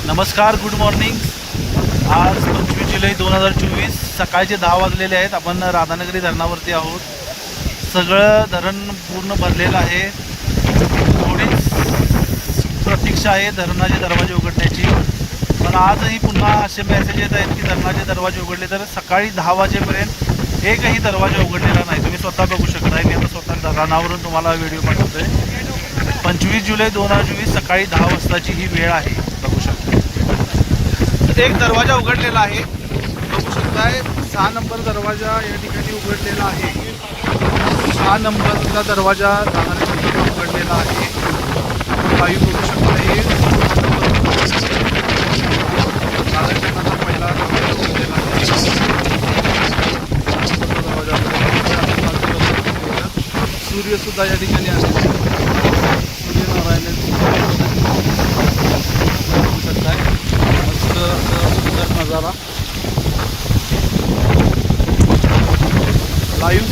नमस्कार, good morning. आज 25 जुलै 2024 सकाळचे 10 वाजलेले आहेत। आपण राधानगरी धरणावरती आहोत। सगळं धरण पूर्ण भरलेलं आहे। थोडीच प्रतीक्षा आहे धरणाचे दरवाजे उघडण्याची, पण आजही पुन्हा असे मेसेज येत आहेत की धरणाचे दरवाजे उघडले, तर सकाळी 10 वाजेपर्यंत एकही दरवाजा उघडलेला नाही। तुम्ही स्वतः बघू शकताय। मी आता स्वतः धरणावरून तुम्हाला व्हिडिओ पाठवतोय। 25 जुलै 2024 सकाळी 10 वाजताची ही वेळ आहे। बघू शकता एक दरवाजा उघडलेला आहे। बघू शकताय 6 नंबर दरवाजा या ठिकाणी उघडलेला आहे। 6 नंबरचा दरवाजा जाणाऱ्या उघडलेला आहे। लाईव्ह बघू शकताय। पहिला दरवाजा उघडलेला आहे। सूर्य सुद्धा या ठिकाणी आहे। सूर्यनारायण बघू शकताय। मस्त सुंदर नजारा लाईव्ह